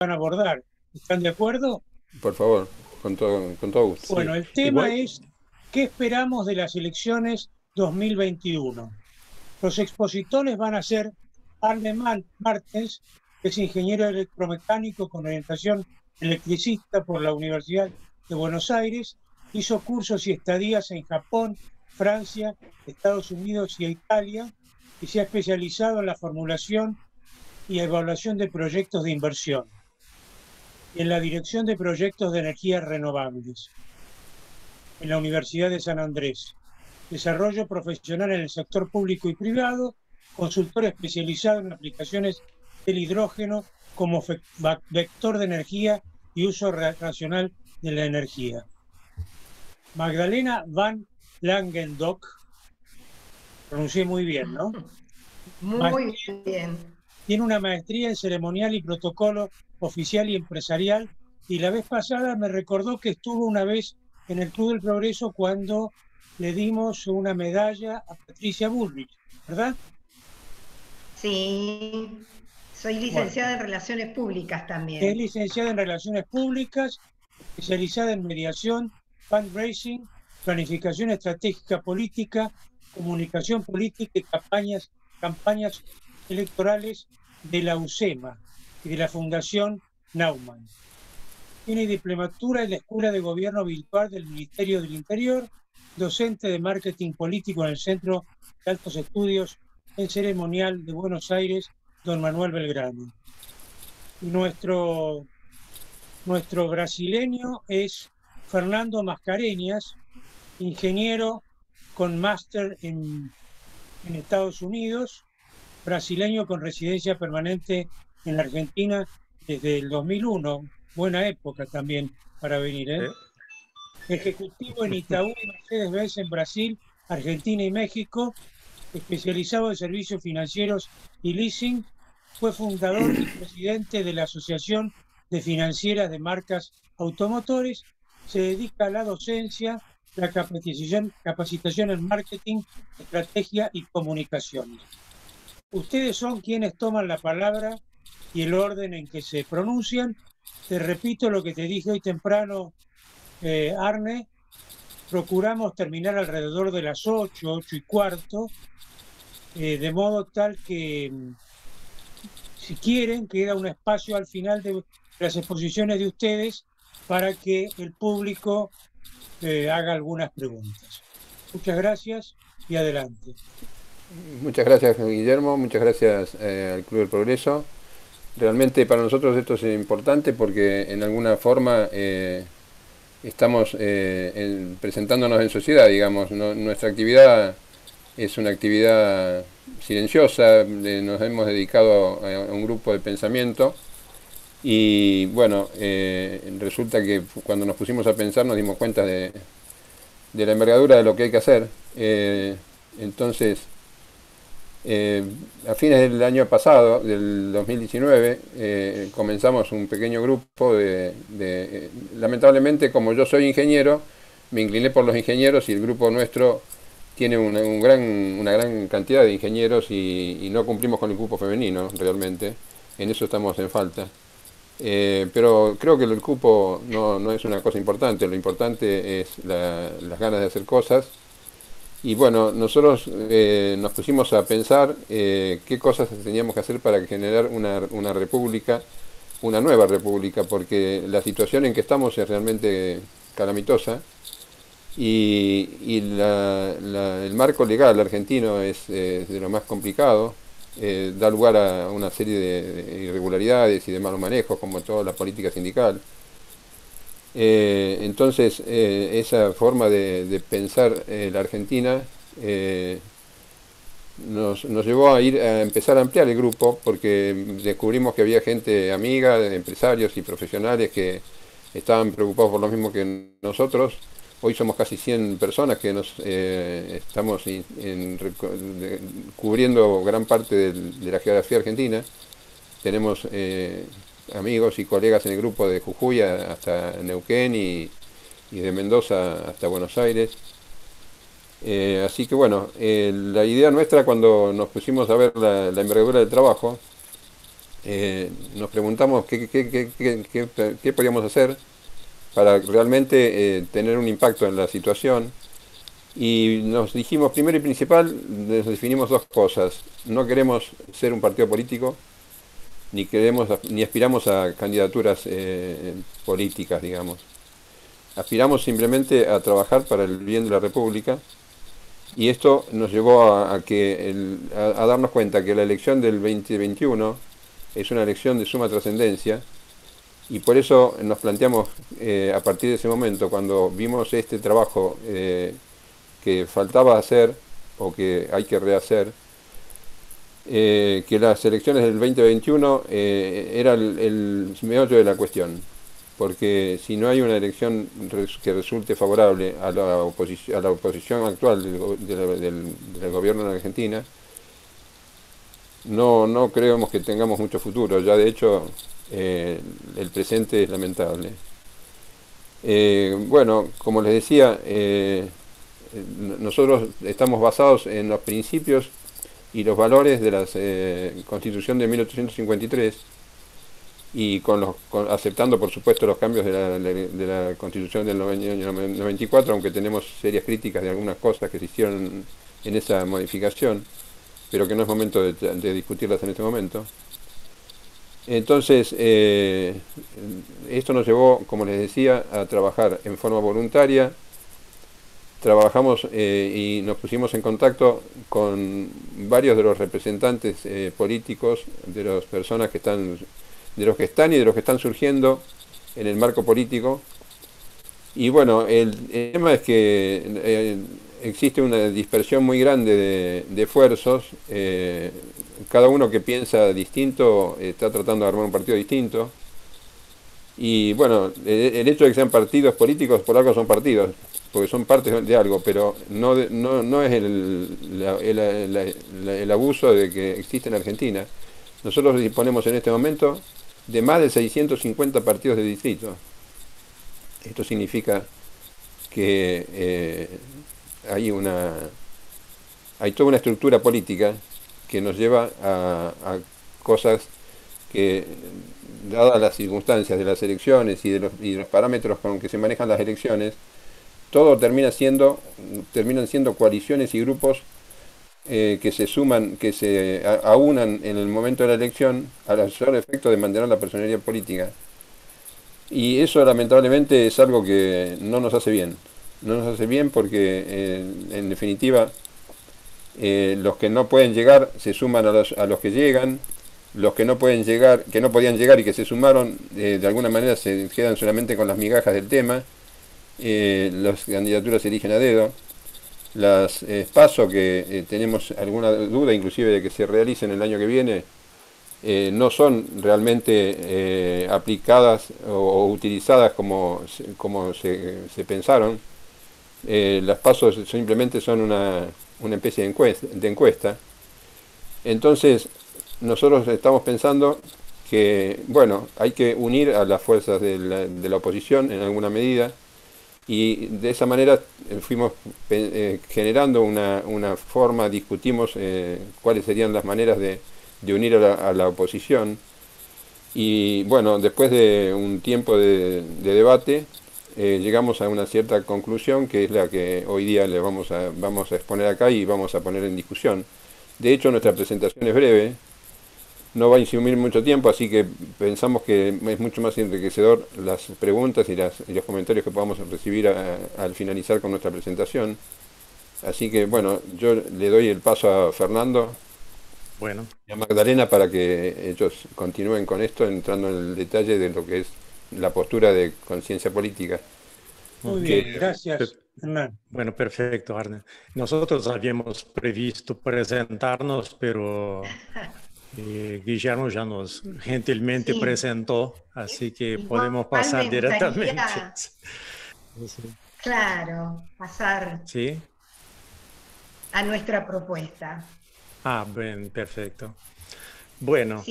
van a abordar. ¿Están de acuerdo? Por favor, con todo gusto. Bueno, Sí, el tema igual, es, ¿qué esperamos de las elecciones 2021? Los expositores van a ser Arne Martens, que es ingeniero electromecánico con orientación electricista por la Universidad de Buenos Aires, hizo cursos y estadías en Japón, Francia, Estados Unidos y Italia, y se ha especializado en la formulación y evaluación de proyectos de inversión y en la dirección de proyectos de energías renovables en la Universidad de San Andrés. Desarrollo profesional en el sector público y privado, consultor especializado en aplicaciones del hidrógeno como vector de energía y uso racional de la energía. Magdalena Van Langendonk, pronuncié muy bien, ¿no? Muy bien. Tiene una maestría en ceremonial y protocolo oficial y empresarial, y la vez pasada me recordó que estuvo una vez en el Club del Progreso cuando le dimos una medalla a Patricia Bullrich, ¿verdad? Sí, soy Bueno, licenciada en Relaciones Públicas es también. licenciada en Relaciones Públicas, especializada en mediación, fundraising, planificación estratégica política, comunicación política y campañas electorales de la UCEMA y de la Fundación Naumann. Tiene diplomatura en la Escuela de Gobierno Virtual del Ministerio del Interior, docente de marketing político en el Centro de Altos Estudios en Ceremonial de Buenos Aires, don Manuel Belgrano. Y nuestro brasileño es Fernando Mascareñas, ingeniero con máster en Estados Unidos, brasileño con residencia permanente en la Argentina desde el 2001. Buena época también para venir, ¿eh? ¿eh? Ejecutivo en Itaú y Mercedes-Benz en Brasil, Argentina y México, especializado en servicios financieros y leasing, fue fundador y presidente de la Asociación de Financieras de Marcas Automotores, se dedica a la docencia, la capacitación en marketing, estrategia y comunicaciones. Ustedes son quienes toman la palabra y el orden en que se pronuncian. Te repito lo que te dije hoy temprano, Arne, procuramos terminar alrededor de las 8, 8:15, de modo tal que, si quieren, queda un espacio al final de las exposiciones de ustedes para que el público haga algunas preguntas. Muchas gracias y adelante. Muchas gracias, Guillermo, muchas gracias al Club del Progreso. Realmente para nosotros esto es importante porque en alguna forma estamos presentándonos en sociedad, digamos. Nuestra actividad es una actividad silenciosa, nos hemos dedicado a un grupo de pensamiento y bueno, resulta que cuando nos pusimos a pensar nos dimos cuenta de la envergadura de lo que hay que hacer. Entonces, a fines del año pasado, del 2019, comenzamos un pequeño grupo lamentablemente, como yo soy ingeniero, me incliné por los ingenieros y el grupo nuestro tiene una gran cantidad de ingenieros y no cumplimos con el cupo femenino realmente. En eso estamos en falta. Pero creo que el cupo no es una cosa importante, lo importante es las ganas de hacer cosas. Y bueno, nosotros nos pusimos a pensar qué cosas teníamos que hacer para generar una república, una nueva república, porque la situación en que estamos es realmente calamitosa y el marco legal argentino es de lo más complicado, da lugar a una serie de irregularidades y de malos manejos, como toda la política sindical. Entonces, esa forma de pensar la Argentina nos llevó a empezar a ampliar el grupo porque descubrimos que había gente amiga, empresarios y profesionales que estaban preocupados por lo mismo que nosotros. Hoy somos casi 100 personas que estamos cubriendo gran parte de la geografía argentina. Tenemos amigos y colegas en el grupo de Jujuy hasta Neuquén y de Mendoza hasta Buenos Aires. Así que bueno, la idea nuestra cuando nos pusimos a ver la envergadura del trabajo nos preguntamos qué podíamos hacer para realmente tener un impacto en la situación. Y nos dijimos, primero y principal, nos definimos dos cosas. No queremos ser un partido político, ni aspiramos a candidaturas políticas, digamos. Aspiramos simplemente a trabajar para el bien de la República, y esto nos llevó a darnos cuenta que la elección del 2021 es una elección de suma trascendencia, y por eso nos planteamos, a partir de ese momento, cuando vimos este trabajo que faltaba hacer o que hay que rehacer, que las elecciones del 2021 era el meollo de la cuestión, porque si no hay una elección que resulte favorable a la oposición actual del gobierno en Argentina, no creemos que tengamos mucho futuro. Ya de hecho el presente es lamentable. Bueno, como les decía, nosotros estamos basados en los principios y los valores de la Constitución de 1853, y aceptando por supuesto los cambios de la Constitución del 94, aunque tenemos serias críticas de algunas cosas que se hicieron en esa modificación, pero que no es momento de discutirlas en este momento. Entonces, esto nos llevó, como les decía, a trabajar en forma voluntaria. Trabajamos y nos pusimos en contacto con varios de los representantes políticos, de las personas que están, de los que están y de los que están surgiendo en el marco político. Y bueno, el tema es que existe una dispersión muy grande de esfuerzos. Cada uno que piensa distinto está tratando de armar un partido distinto. Y bueno, el hecho de que sean partidos políticos, por algo son partidos, porque son partes de algo, pero no es el abuso de que existe en Argentina. Nosotros disponemos en este momento de más de 650 partidos de distrito. Esto significa que hay toda una estructura política que nos lleva a cosas que, dadas las circunstancias de las elecciones y de los parámetros con que se manejan las elecciones, todo terminan siendo coaliciones y grupos que se suman, que se aunan en el momento de la elección al solo efecto de mantener la personería política. Y eso lamentablemente es algo que no nos hace bien. No nos hace bien porque en definitiva los que no pueden llegar se suman a los que llegan. Los que no pueden llegar, que no podían llegar y que se sumaron, de alguna manera se quedan solamente con las migajas del tema. Las candidaturas se eligen a dedo. Las PASO, que tenemos alguna duda inclusive de que se realicen el año que viene, no son realmente aplicadas o utilizadas como se pensaron. Las PASO simplemente son una especie de encuesta. Entonces, nosotros estamos pensando que, bueno, hay que unir a las fuerzas de la oposición en alguna medida, y de esa manera fuimos generando una forma, discutimos cuáles serían las maneras de unir a la oposición, y bueno, después de un tiempo de debate, llegamos a una cierta conclusión, que es la que hoy día le vamos a exponer acá y vamos a poner en discusión. De hecho, nuestra presentación es breve, no va a insumir mucho tiempo, así que pensamos que es mucho más enriquecedor las preguntas y los comentarios que podamos recibir al finalizar con nuestra presentación. Así que bueno, yo le doy el paso a Fernando y a Magdalena para que ellos continúen con esto, entrando en el detalle de lo que es la postura de conciencia política. Muy bien, gracias, Hernán. Bueno, perfecto, Arne. Nosotros habíamos previsto presentarnos, pero Guillermo ya nos gentilmente presentó, así que podemos pasar directamente. Claro, pasar a nuestra propuesta. Ah, bien, perfecto. Bueno,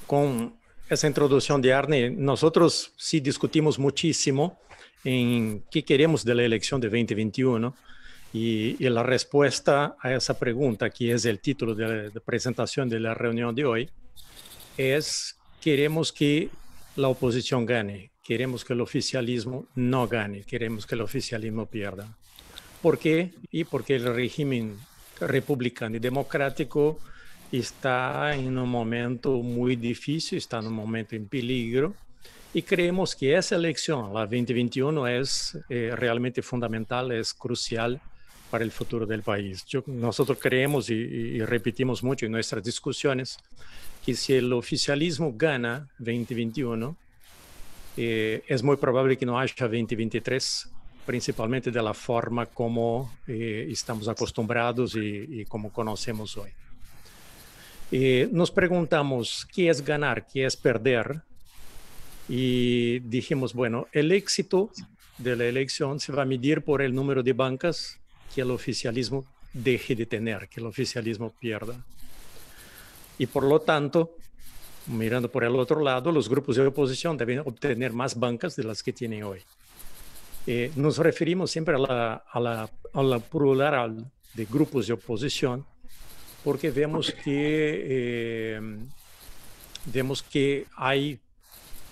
con esa introducción de Arne, nosotros sí discutimos muchísimo en qué queremos de la elección de 2021. Y la respuesta a esa pregunta, que es el título de presentación de la reunión de hoy, es: queremos que la oposición gane, queremos que el oficialismo no gane, queremos que el oficialismo pierda. ¿Por qué? Y porque el régimen republicano y democrático está en un momento muy difícil, está en un momento en peligro, y creemos que esa elección, la 2021, es realmente fundamental, es crucial para el futuro del país. Nosotros creemos y repetimos mucho en nuestras discusiones que si el oficialismo gana 2021, es muy probable que no haya 2023, principalmente de la forma como estamos acostumbrados y como conocemos hoy. Nos preguntamos qué es ganar, qué es perder, y dijimos, bueno, el éxito de la elección se va a medir por el número de bancas que el oficialismo deje de tener, que el oficialismo pierda. Y por lo tanto, mirando por el otro lado, los grupos de oposición deben obtener más bancas de las que tienen hoy. Nos referimos siempre a la plural de grupos de oposición, porque vemos que hay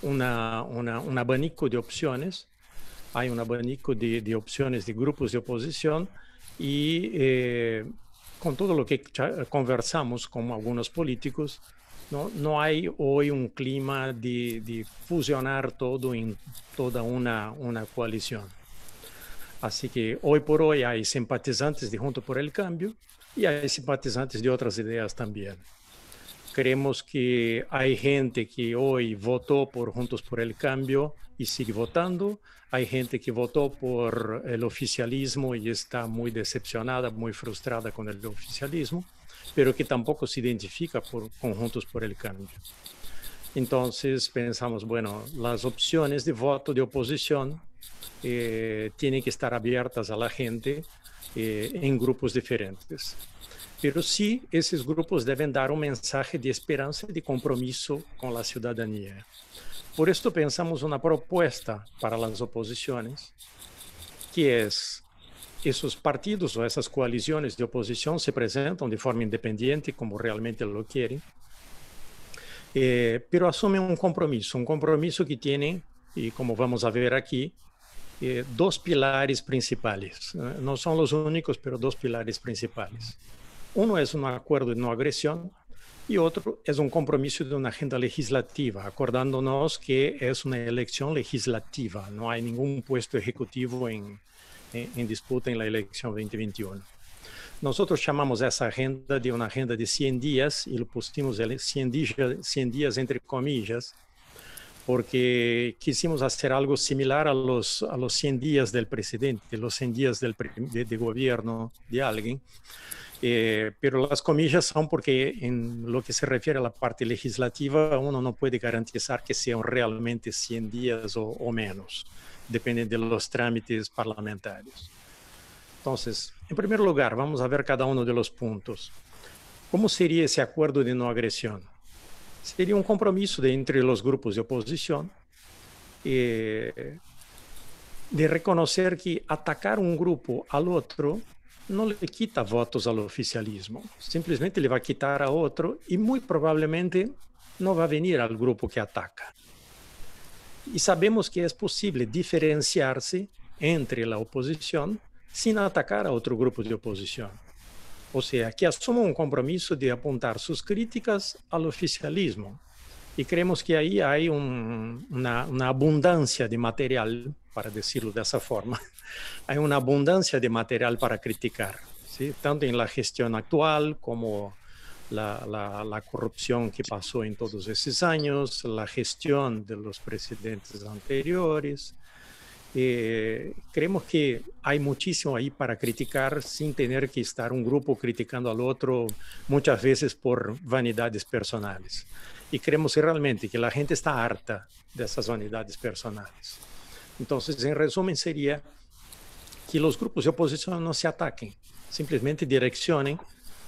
un abanico de opciones, hay un abanico de opciones de grupos de oposición, y con todo lo que conversamos con algunos políticos, no hay hoy un clima de fusionar todo en toda una coalición. Así que hoy por hoy hay simpatizantes de Juntos por el Cambio y hay simpatizantes de otras ideas también. Creemos que hay gente que hoy votó por Juntos por el Cambio y sigue votando. Hay gente que votó por el oficialismo y está muy decepcionada, muy frustrada con el oficialismo, pero que tampoco se identifica con Juntos por el Cambio. Entonces pensamos, bueno, las opciones de voto de oposición tienen que estar abiertas a la gente en grupos diferentes. Pero sí, esos grupos deben dar un mensaje de esperanza y de compromiso con la ciudadanía. Por esto pensamos una propuesta para las oposiciones, que es: esos partidos o esas coaliciones de oposición se presentan de forma independiente, como realmente lo quieren, pero asumen un compromiso que tiene, y como vamos a ver aquí, dos pilares principales. No son los únicos, pero dos pilares principales. Uno es un acuerdo de no agresión y otro es un compromiso de una agenda legislativa, acordándonos que es una elección legislativa, no hay ningún puesto ejecutivo en disputa en la elección 2021. Nosotros llamamos esa agenda de una agenda de 100 días y lo pusimos 100 días entre comillas, porque quisimos hacer algo similar a los 100 días del presidente, los 100 días de gobierno de alguien. Pero las comillas son porque en lo que se refiere a la parte legislativa uno no puede garantizar que sean realmente 100 días o menos, depende de los trámites parlamentarios. Entonces, en primer lugar, vamos a ver cada uno de los puntos. ¿Cómo sería ese acuerdo de no agresión? Sería un compromiso entre los grupos de oposición de reconocer que atacar un grupo al otro no le quita votos al oficialismo, simplemente le va a quitar a otro y muy probablemente no va a venir al grupo que ataca. Y sabemos que es posible diferenciarse entre la oposición sin atacar a otro grupo de oposición. O sea, que asuma un compromiso de apuntar sus críticas al oficialismo. Y creemos que ahí hay una abundancia de material, para decirlo de esa forma. Hay una abundancia de material para criticar, ¿sí? Tanto en la gestión actual como la corrupción que pasó en todos esos años, la gestión de los presidentes anteriores. Creemos que hay muchísimo ahí para criticar sin tener que estar un grupo criticando al otro, muchas veces por vanidades personales. Y creemos realmente que la gente está harta de esas vanidades personales. Entonces, en resumen, sería que los grupos de oposición no se ataquen, simplemente direccionen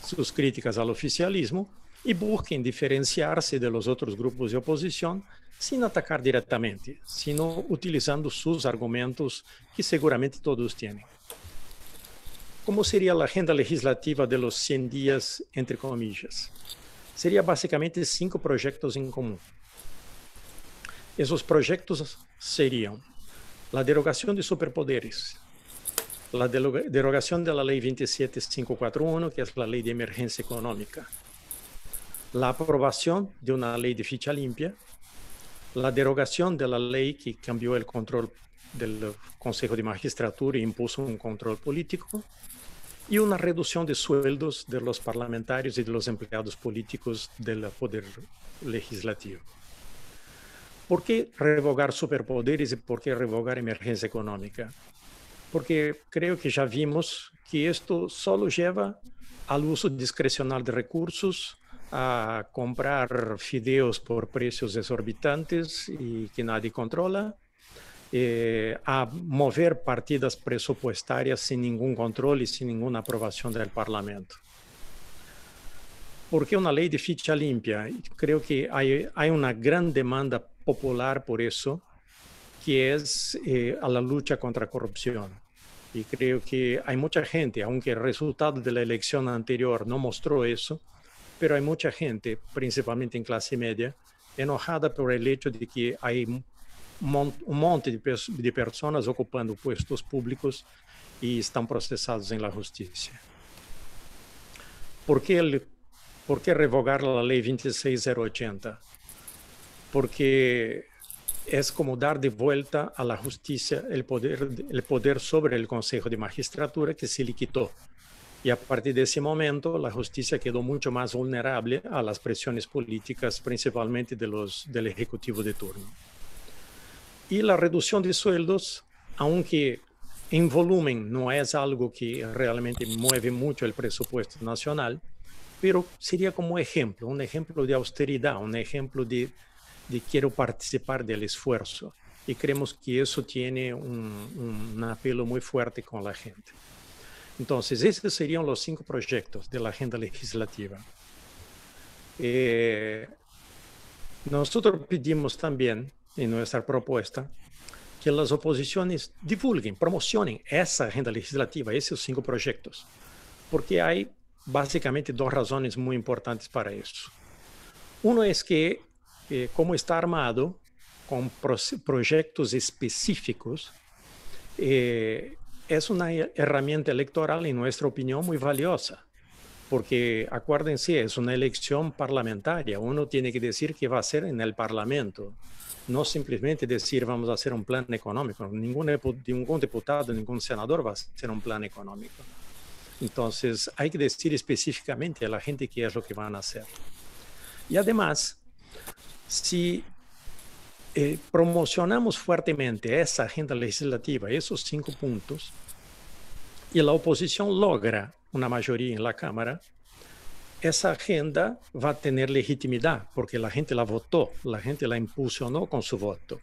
sus críticas al oficialismo y busquen diferenciarse de los otros grupos de oposición sin atacar directamente, sino utilizando sus argumentos que seguramente todos tienen. ¿Cómo sería la agenda legislativa de los 100 días, entre comillas? Sería básicamente 5 proyectos en común. Esos proyectos serían la derogación de superpoderes, la derogación de la ley 27541, que es la ley de emergencia económica, la aprobación de una ley de ficha limpia, la derogación de la ley que cambió el control del Consejo de Magistratura e impuso un control político, y una reducción de sueldos de los parlamentarios y de los empleados políticos del Poder Legislativo. ¿Por qué revogar superpoderes y por qué revogar emergencia económica? Porque creo que ya vimos que esto solo lleva al uso discrecional de recursos, a comprar fideos por precios exorbitantes y que nadie controla, a mover partidas presupuestarias sin ningún control y sin ninguna aprobación del Parlamento. ¿Por qué una ley de ficha limpia? Creo que hay una gran demanda popular por eso, que es a la lucha contra corrupción. Y creo que hay mucha gente, aunque el resultado de la elección anterior no mostró eso, pero hay mucha gente, principalmente en clase media, enojada por el hecho de que hay un monte de personas ocupando puestos públicos y están procesados en la justicia. ¿Por qué revogar la ley 26080? Porque es como dar de vuelta a la justicia el poder sobre el Consejo de Magistratura que se le quitó. Y a partir de ese momento, la justicia quedó mucho más vulnerable a las presiones políticas, principalmente del Ejecutivo de turno. Y la reducción de sueldos, aunque en volumen no es algo que realmente mueve mucho el presupuesto nacional, pero sería como ejemplo, un ejemplo de austeridad, un ejemplo de quiero participar del esfuerzo. Y creemos que eso tiene un apelo muy fuerte con la gente. Entonces, esos serían los 5 proyectos de la agenda legislativa. Nosotros pedimos también, en nuestra propuesta, que las oposiciones divulguen, promocionen esa agenda legislativa, esos 5 proyectos, porque hay básicamente 2 razones muy importantes para eso. Uno es que, como está armado con proyectos específicos, es una herramienta electoral, en nuestra opinión, muy valiosa, porque acuérdense, es una elección parlamentaria. Uno tiene que decir qué va a hacer en el Parlamento, no simplemente decir vamos a hacer un plan económico. Ningún diputado, ningún senador va a hacer un plan económico. Entonces, hay que decir específicamente a la gente qué es lo que van a hacer. Y además, si promocionamos fuertemente esa agenda legislativa, esos 5 puntos, y la oposición logra una mayoría en la Cámara, esa agenda va a tener legitimidad, porque la gente la votó, la gente la impulsionó con su voto.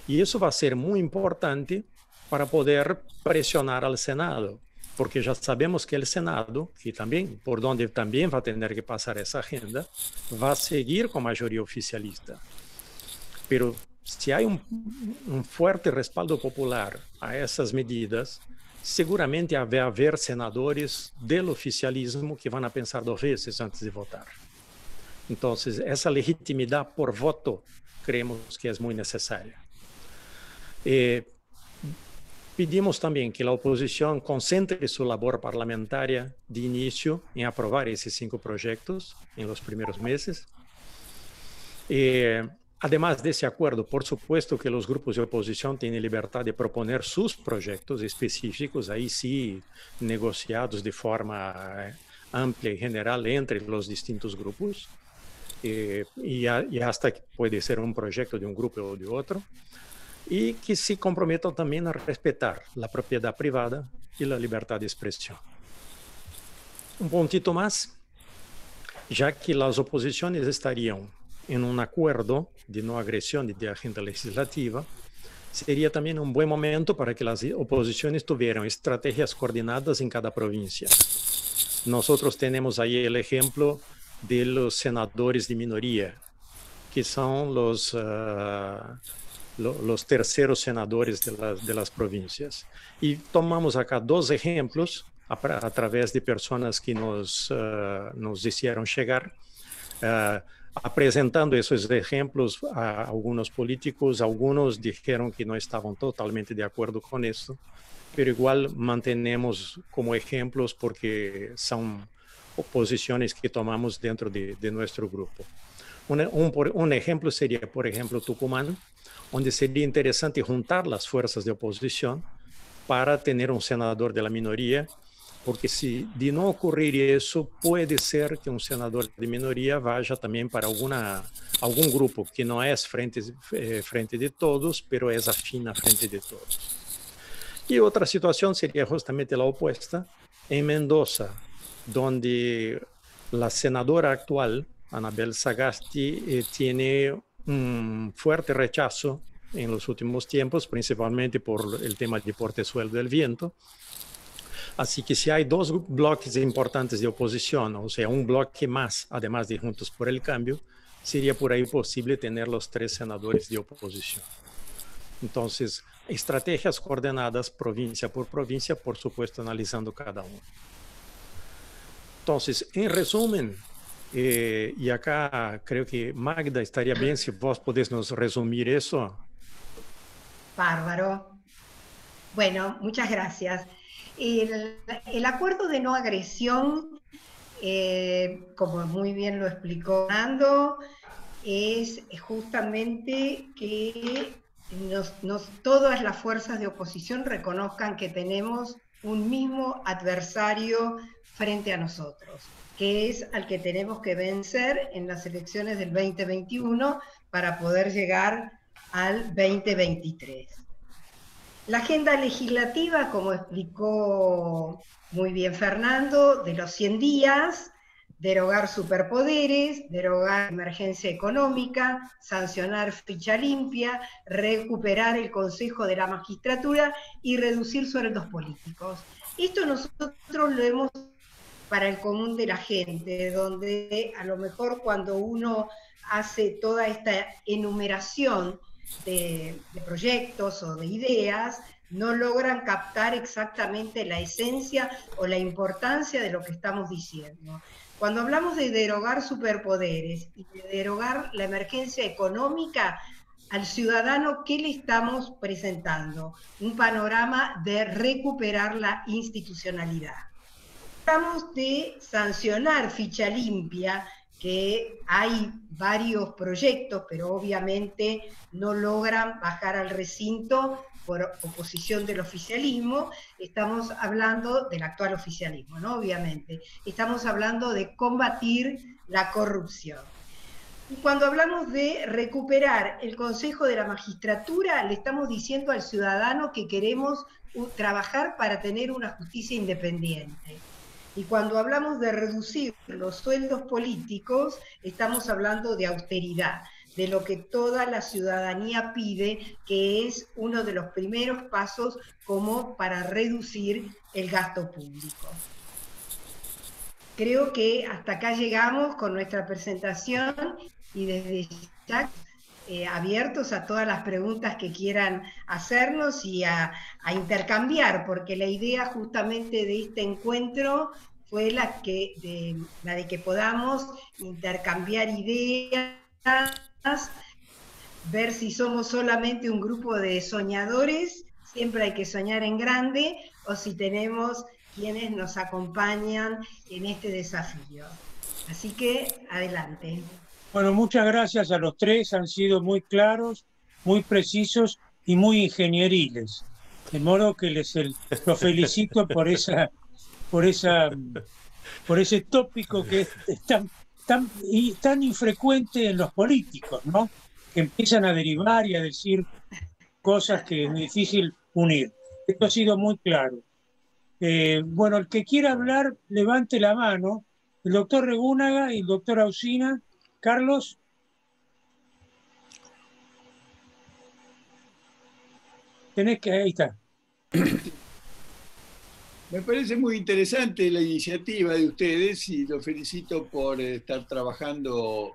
Y eso va a ser muy importante para poder presionar al Senado, porque ya sabemos que el Senado, que también, por donde también va a tener que pasar esa agenda, va a seguir con mayoría oficialista. Pero si hay un fuerte respaldo popular a esas medidas, seguramente va a haber senadores del oficialismo que van a pensar 2 veces antes de votar. Entonces, esa legitimidad por voto creemos que es muy necesaria. Pedimos también que la oposición concentre su labor parlamentaria de inicio en aprobar esos 5 proyectos en los primeros meses. Además de ese acuerdo, por supuesto que los grupos de oposición tienen libertad de proponer sus proyectos específicos, ahí sí negociados de forma amplia y general entre los distintos grupos, y hasta que puede ser un proyecto de un grupo o de otro, y que se comprometan también a respetar la propiedad privada y la libertad de expresión. Un puntito más, ya que las oposiciones estarían en un acuerdo de no agresión de agenda legislativa, sería también un buen momento para que las oposiciones tuvieran estrategias coordinadas en cada provincia. Nosotros tenemos ahí el ejemplo de los senadores de minoría, que son los terceros senadores de las provincias. Y tomamos acá 2 ejemplos a través de personas que nos hicieron llegar, presentando esos ejemplos a algunos políticos. Algunos dijeron que no estaban totalmente de acuerdo con esto, pero igual mantenemos como ejemplos porque son posiciones que tomamos dentro de nuestro grupo. Un ejemplo sería, por ejemplo, Tucumán, donde sería interesante juntar las fuerzas de oposición para tener un senador de la minoría, porque si de no ocurrir eso, puede ser que un senador de minoría vaya también para algún grupo que no es frente de todos, pero es afín a frente de todos. Y otra situación sería justamente la opuesta, en Mendoza, donde la senadora actual, Anabel Sagasti, tiene un fuerte rechazo en los últimos tiempos, principalmente por el tema del portezuelo del viento. Así que si hay dos bloques importantes de oposición, o sea, un bloque más, además de Juntos por el Cambio, sería por ahí posible tener los 3 senadores de oposición. Entonces, estrategias coordenadas provincia por provincia, por supuesto, analizando cada uno. Entonces, en resumen, y acá creo que Magda estaría bien si vos podés nos resumir eso. Bárbaro. Bueno, muchas gracias. El acuerdo de no agresión, como muy bien lo explicó Fernando, es justamente que todas las fuerzas de oposición reconozcan que tenemos un mismo adversario frente a nosotros, que es al que tenemos que vencer en las elecciones del 2021 para poder llegar al 2023. La agenda legislativa, como explicó muy bien Fernando, de los 100 días, derogar superpoderes, derogar emergencia económica, sancionar ficha limpia, recuperar el Consejo de la Magistratura y reducir sueldos políticos. Esto nosotros lo hemos para el común de la gente, donde a lo mejor cuando uno hace toda esta enumeración de proyectos o de ideas, no logran captar exactamente la esencia o la importancia de lo que estamos diciendo. Cuando hablamos de derogar superpoderes y de derogar la emergencia económica, al ciudadano, ¿qué le estamos presentando? Un panorama de recuperar la institucionalidad. Hablamos de sancionar ficha limpia, que hay varios proyectos, pero obviamente no logran bajar al recinto por oposición del oficialismo. Estamos hablando del actual oficialismo, ¿no? Obviamente. Estamos hablando de combatir la corrupción. Y cuando hablamos de recuperar el Consejo de la Magistratura, le estamos diciendo al ciudadano que queremos trabajar para tener una justicia independiente. Y cuando hablamos de reducir los sueldos políticos, estamos hablando de austeridad, de lo que toda la ciudadanía pide, que es uno de los primeros pasos como para reducir el gasto público. Creo que hasta acá llegamos con nuestra presentación y desde ya abiertos a todas las preguntas que quieran hacernos y a intercambiar, porque la idea justamente de este encuentro fue la de que podamos intercambiar ideas, ver si somos solamente un grupo de soñadores, siempre hay que soñar en grande, o si tenemos quienes nos acompañan en este desafío. Así que, adelante. Bueno, muchas gracias a los 3, han sido muy claros, muy precisos y muy ingenieriles. De modo que los felicito por ese tópico que es tan infrecuente en los políticos, ¿no? Que empiezan a derivar y a decir cosas que es difícil unir. Esto ha sido muy claro. Bueno, el que quiera hablar, levante la mano. El doctor Regúnaga y el doctor Ausina. Carlos. Ahí está. Me parece muy interesante la iniciativa de ustedes y los felicito por estar trabajando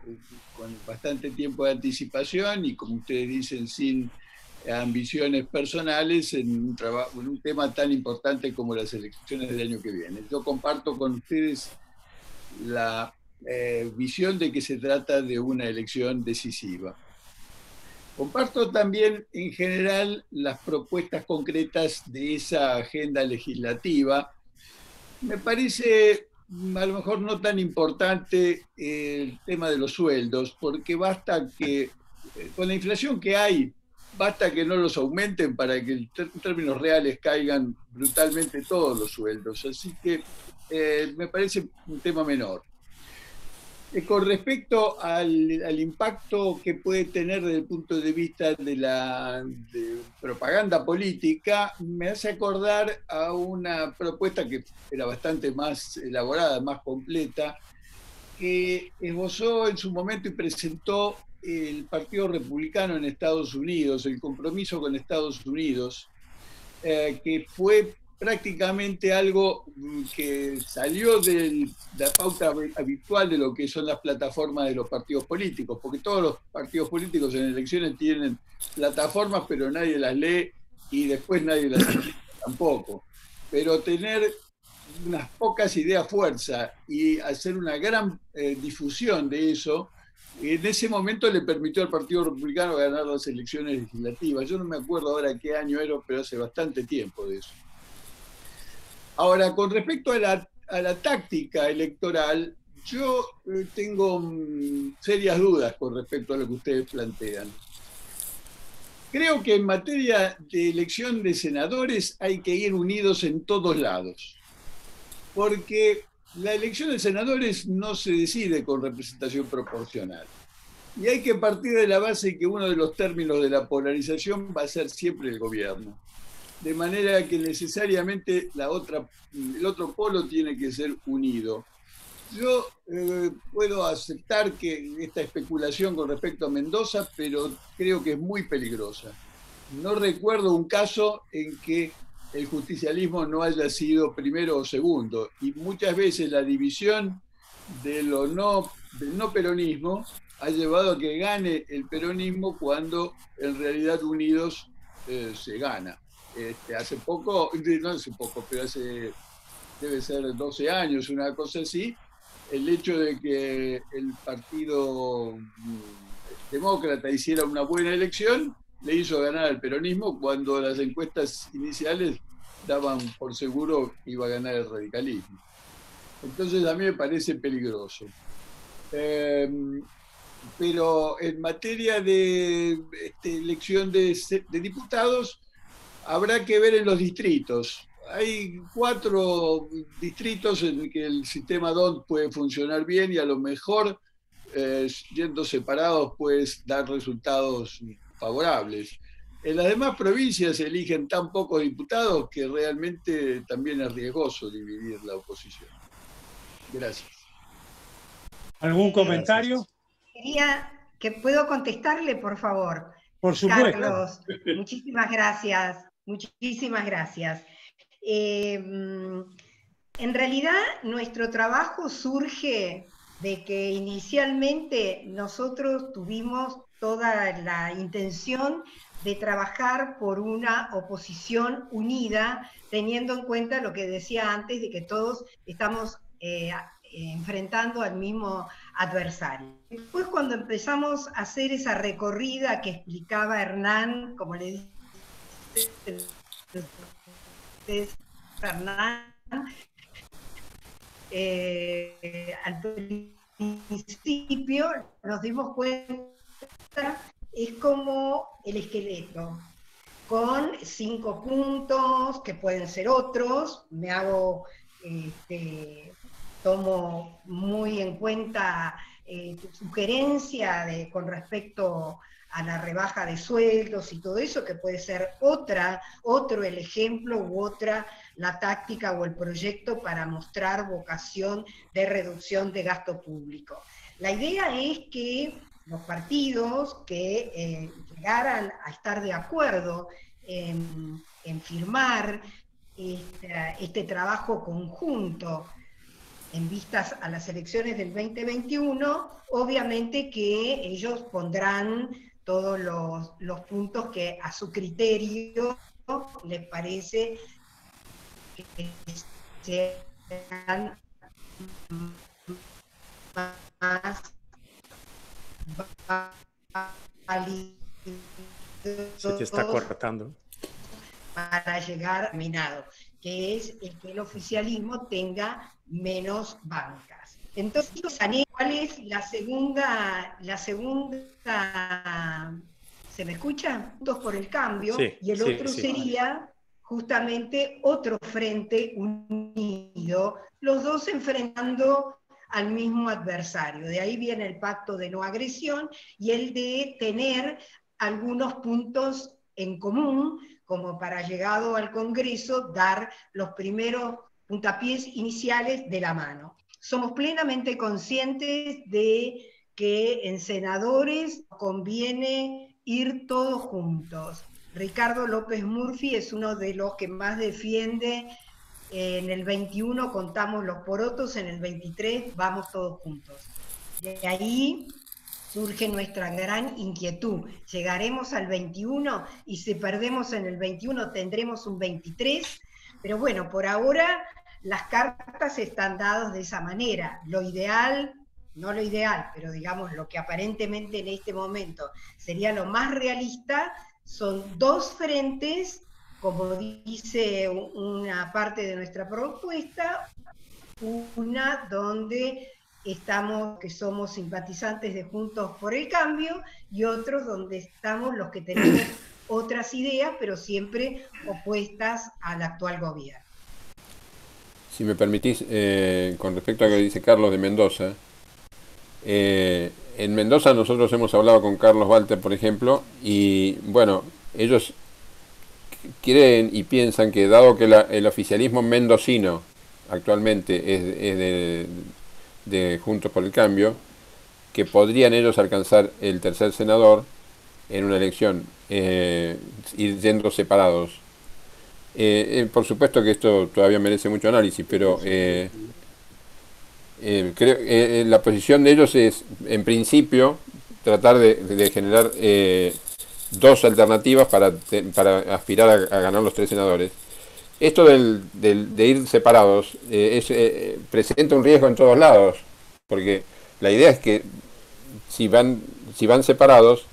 con bastante tiempo de anticipación y, como ustedes dicen, sin ambiciones personales en en un tema tan importante como las elecciones del año que viene. Yo comparto con ustedes la visión de que se trata de una elección decisiva. Comparto también en general las propuestas concretas de esa agenda legislativa. Me parece a lo mejor no tan importante el tema de los sueldos, porque basta que, con la inflación que hay, basta que no los aumenten para que en términos reales caigan brutalmente todos los sueldos. Así que me parece un tema menor. Con respecto al impacto que puede tener desde el punto de vista de la propaganda política, me hace acordar a una propuesta que era bastante más elaborada, más completa, que esbozó en su momento y presentó el Partido Republicano en Estados Unidos, el compromiso con Estados Unidos, que fue prácticamente algo que salió de la pauta habitual de lo que son las plataformas de los partidos políticos, porque todos los partidos políticos en elecciones tienen plataformas, pero nadie las lee y después nadie las lee tampoco. Pero tener unas pocas ideas fuerza y hacer una gran difusión de eso, en ese momento le permitió al Partido Republicano ganar las elecciones legislativas. Yo no me acuerdo ahora qué año era, pero hace bastante tiempo de eso. Ahora, con respecto a la táctica electoral, yo tengo serias dudas con respecto a lo que ustedes plantean. Creo que en materia de elección de senadores hay que ir unidos en todos lados, porque la elección de senadores no se decide con representación proporcional. Y hay que partir de la base que uno de los términos de la polarización va a ser siempre el gobierno. De manera que necesariamente el otro polo tiene que ser unido. Yo puedo aceptar que esta especulación con respecto a Mendoza, pero creo que es muy peligrosa. No recuerdo un caso en que el justicialismo no haya sido primero o segundo, y muchas veces la división del no peronismo ha llevado a que gane el peronismo cuando en realidad unidos se gana. Hace poco, no hace poco, pero debe ser 12 años, una cosa así, el hecho de que el Partido Demócrata hiciera una buena elección le hizo ganar al peronismo cuando las encuestas iniciales daban por seguro que iba a ganar el radicalismo. Entonces a mí me parece peligroso. Pero en materia de elección de diputados, habrá que ver en los distritos. Hay 4 distritos en que el sistema DONT puede funcionar bien y a lo mejor, yendo separados, puede dar resultados favorables. En las demás provincias se eligen tan pocos diputados que realmente también es riesgoso dividir la oposición. Gracias. ¿Algún comentario? Quería que puedo contestarle, por favor. Por supuesto. Carlos, muchísimas gracias. Muchísimas gracias. En realidad, nuestro trabajo surge de que inicialmente nosotros tuvimos toda la intención de trabajar por una oposición unida, teniendo en cuenta lo que decía antes, de que todos estamos enfrentando al mismo adversario. Después, cuando empezamos a hacer esa recorrida que explicaba Hernán, como le dice Hernán, al principio nos dimos cuenta, es como el esqueleto, con 5 puntos, que pueden ser otros, tomo muy en cuenta tu sugerencia con respecto a la rebaja de sueldos y todo eso, que puede ser otro el ejemplo u otra la táctica o el proyecto para mostrar vocación de reducción de gasto público. La idea es que los partidos que llegaran a estar de acuerdo en firmar este trabajo conjunto en vistas a las elecciones del 2021, obviamente que ellos pondrán todos los puntos que a su criterio les parece que sean más válidos Se te está cortando. para llegar a minado, que es el que el oficialismo tenga menos bancas. Entonces, ¿cuál es la segunda, ¿se me escucha? Juntos por el Cambio, Sí, y el otro sería justamente otro frente unido, los dos enfrentando al mismo adversario. De ahí viene el pacto de no agresión y el de tener algunos puntos en común, como para llegado al Congreso dar los primeros puntapiés iniciales de la mano. Somos plenamente conscientes de que en senadores conviene ir todos juntos. Ricardo López Murphy es uno de los que más defiende. En el 21 contamos los porotos, en el 23 vamos todos juntos. De ahí surge nuestra gran inquietud. ¿Llegaremos al 21? Y si perdemos en el 21 tendremos un 23. Pero bueno, por ahora las cartas están dadas de esa manera. Lo ideal, no lo ideal, pero digamos lo que aparentemente en este momento sería lo más realista, son dos frentes, como dice una parte de nuestra propuesta, una donde estamos, que somos simpatizantes de Juntos por el Cambio, y otros donde estamos los que tenemos otras ideas, pero siempre opuestas al actual gobierno. Si me permitís, con respecto a lo que dice Carlos de Mendoza, en Mendoza nosotros hemos hablado con Carlos Walter, por ejemplo, y bueno, ellos creen y piensan que dado que el oficialismo mendocino actualmente es de Juntos por el Cambio, que podrían ellos alcanzar el tercer senador en una elección, ir yendo separados. Por supuesto que esto todavía merece mucho análisis, pero creo la posición de ellos es, en principio, tratar de generar dos alternativas para aspirar a ganar los 3 senadores. Esto de ir separados presenta un riesgo en todos lados, porque la idea es que si van separados,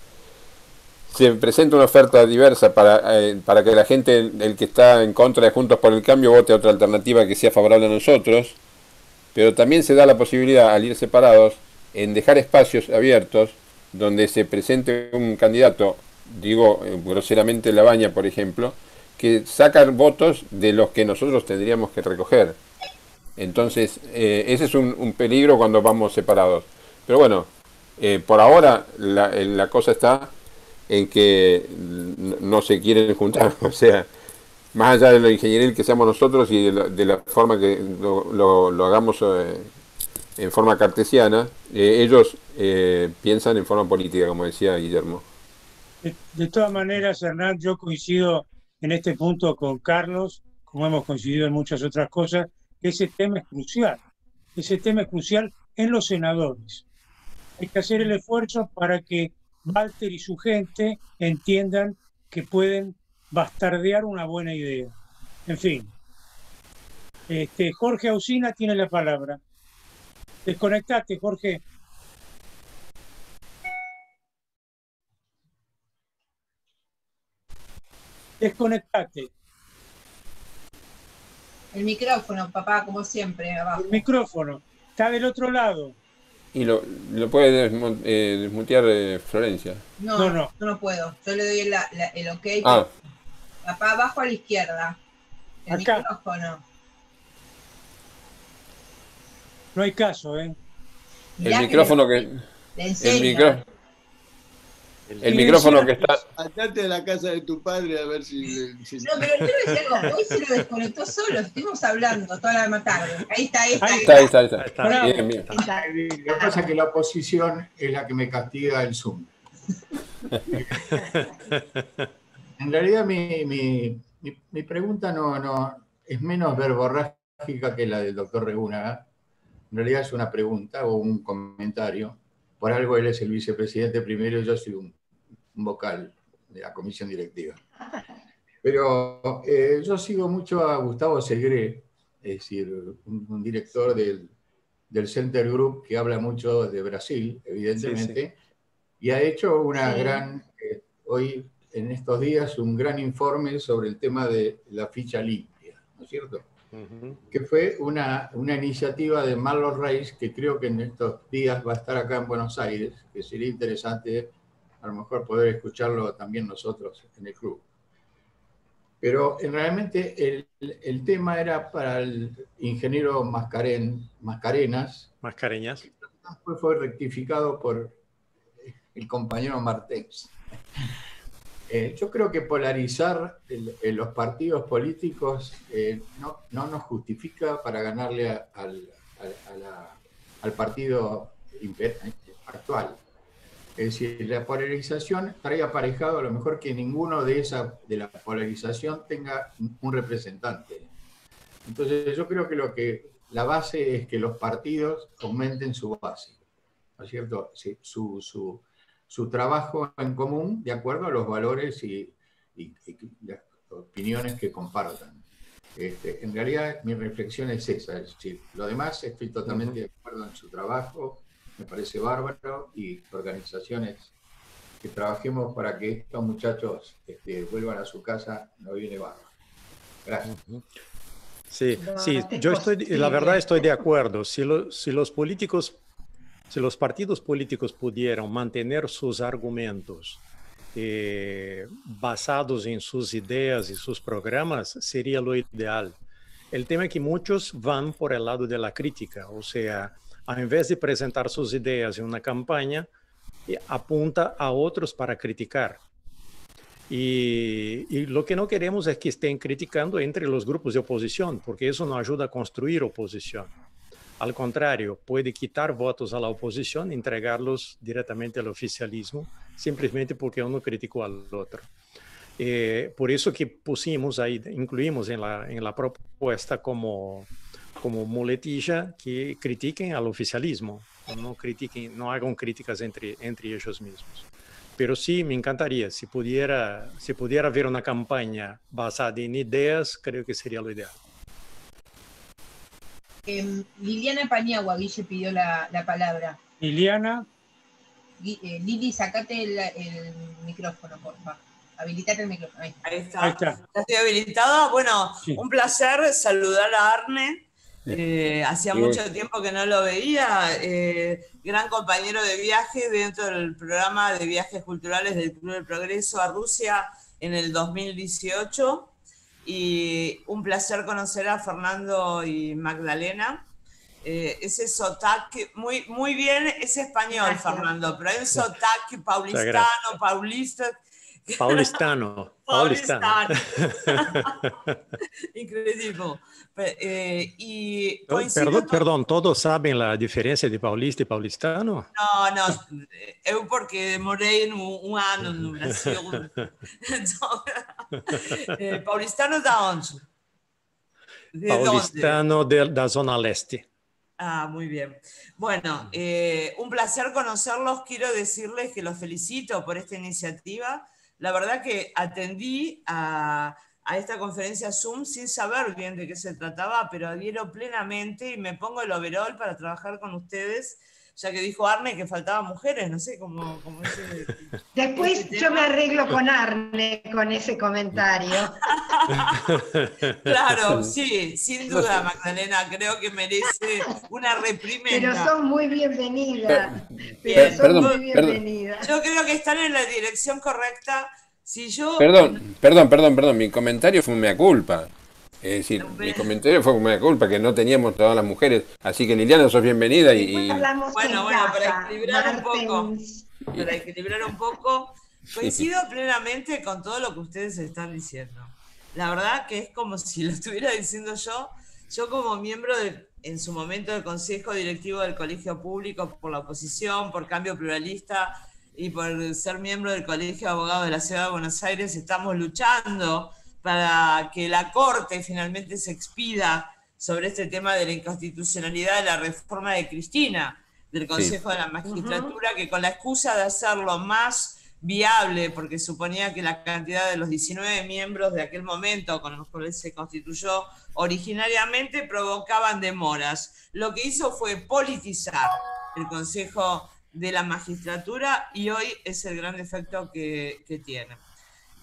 se presenta una oferta diversa para que la gente, el que está en contra de Juntos por el Cambio, vote a otra alternativa que sea favorable a nosotros, pero también se da la posibilidad, al ir separados, en dejar espacios abiertos donde se presente un candidato, digo groseramente Labaña, por ejemplo, que sacan votos de los que nosotros tendríamos que recoger. Entonces, ese es un peligro cuando vamos separados. Pero bueno, por ahora la cosa está en que no se quieren juntar. O sea, más allá de lo ingenieril que seamos nosotros y de la forma que lo hagamos en forma cartesiana, ellos piensan en forma política, como decía Guillermo. De todas maneras, Hernán, yo coincido en este punto con Carlos, como hemos coincidido en muchas otras cosas, que ese tema es crucial. Ese tema es crucial en los senadores. Hay que hacer el esfuerzo para que Walter y su gente entiendan que pueden bastardear una buena idea. En fin. Jorge Ausina tiene la palabra. Desconectate, Jorge. Desconectate. El micrófono, papá, como siempre, abajo. El micrófono. Está del otro lado. Y lo puede desmutear Florencia. No puedo. Yo le doy el ok. Papá, abajo a la izquierda. El acá. Micrófono. No hay caso, ¿eh? El micrófono que... El micrófono que está... Andate a la casa de tu padre a ver si... No, pero yo le decía algo, hoy se lo desconectó solo, estuvimos hablando toda la tarde. Ahí está. Bien. Lo que pasa es que la oposición es la que me castiga el Zoom. En realidad mi pregunta no es menos verborrágica que la del doctor Regúnaga. En realidad es una pregunta o un comentario. Por algo él es el vicepresidente primero y yo soy un vocal de la comisión directiva. Pero yo sigo mucho a Gustavo Segre, es decir, un director del Center Group que habla mucho de Brasil, evidentemente, sí. Y ha hecho una gran, hoy en estos días, un gran informe sobre el tema de la ficha limpia, ¿no es cierto? Que fue una iniciativa de Marlon Reis, que creo que en estos días va a estar acá en Buenos Aires, que sería interesante a lo mejor poder escucharlo también nosotros en el club. Pero realmente el tema era para el ingeniero Mascareñas. Después fue rectificado por el compañero Martens. Yo creo que polarizar los partidos políticos no nos justifica para ganarle al partido actual. Es decir, la polarización trae aparejado a lo mejor que ninguno de la polarización tenga un representante. Entonces yo creo que la base es que los partidos aumenten su base, ¿no es cierto? Su trabajo en común de acuerdo a los valores y las opiniones que compartan. En realidad mi reflexión es esa, es decir, lo demás estoy totalmente de acuerdo en su trabajo, me parece bárbaro, y organizaciones que trabajemos para que estos muchachos vuelvan a su casa, no viene bárbaro. Gracias. Sí, sí, yo la verdad estoy de acuerdo. Si los partidos políticos pudieran mantener sus argumentos basados en sus ideas y sus programas, sería lo ideal. El tema es que muchos van por el lado de la crítica, o sea, en vez de presentar sus ideas en una campaña, apunta a otros para criticar. Y lo que no queremos es que estén criticando entre los grupos de oposición, porque eso no ayuda a construir oposición. Al contrario, puede quitar votos a la oposición, entregarlos directamente al oficialismo, simplemente porque uno criticó al otro. Por eso que pusimos ahí, incluimos en la propuesta como muletilla que critiquen al oficialismo, no hagan críticas entre ellos mismos. Pero sí, me encantaría, si pudiera haber una campaña basada en ideas, creo que sería lo ideal. Liliana Paniagua, Guille pidió la palabra. Liliana. Lili, sacate el micrófono, por favor. Habilitate el micrófono. Ahí está. Estoy habilitada. Bueno, sí. Un placer saludar a Arne. Hacía mucho tiempo que no lo veía. Gran compañero de viaje dentro del programa de viajes culturales del Club del Progreso a Rusia en el 2018. Y un placer conocer a Fernando y Magdalena. Ese sotaque, muy bien, es español. Gracias. Fernando, pero hay un sotaque paulistano. Increíble. Perdón, ¿todos saben la diferencia de paulista y paulistano? No, eu porque demorei un ano no Brasil. Paulistano da onde? Paulistano da zona leste. Ah, muy bien. Bueno, un placer conocerlos. Quiero decirles que los felicito por esta iniciativa. La verdad que atendí a esta conferencia Zoom sin saber bien de qué se trataba, pero adhiero plenamente y me pongo el overol para trabajar con ustedes, ya que dijo Arne que faltaban mujeres, no sé cómo ese, Después ese yo me arreglo con Arne con ese comentario. Claro, sí, sin duda, Magdalena, creo que merece una reprimenda. Pero son muy bienvenidas. Perdón. Yo creo que están en la dirección correcta. Si yo... Perdón, mi comentario fue un mea culpa. Es decir, mi comentario fue un mea culpa, que no teníamos todas las mujeres. Así que Liliana, sos bienvenida y... Bueno, para equilibrar un poco, coincido plenamente con todo lo que ustedes están diciendo. La verdad que es como si lo estuviera diciendo yo como miembro en su momento del Consejo Directivo del Colegio Público por la oposición, por Cambio Pluralista, y por ser miembro del Colegio de Abogados de la Ciudad de Buenos Aires, estamos luchando para que la Corte finalmente se expida sobre este tema de la inconstitucionalidad de la reforma de Cristina, del Consejo de la Magistratura, que con la excusa de hacerlo más viable, porque suponía que la cantidad de los 19 miembros de aquel momento con los cuales se constituyó originariamente provocaban demoras. Lo que hizo fue politizar el Consejo de la Magistratura y hoy es el gran defecto que tiene.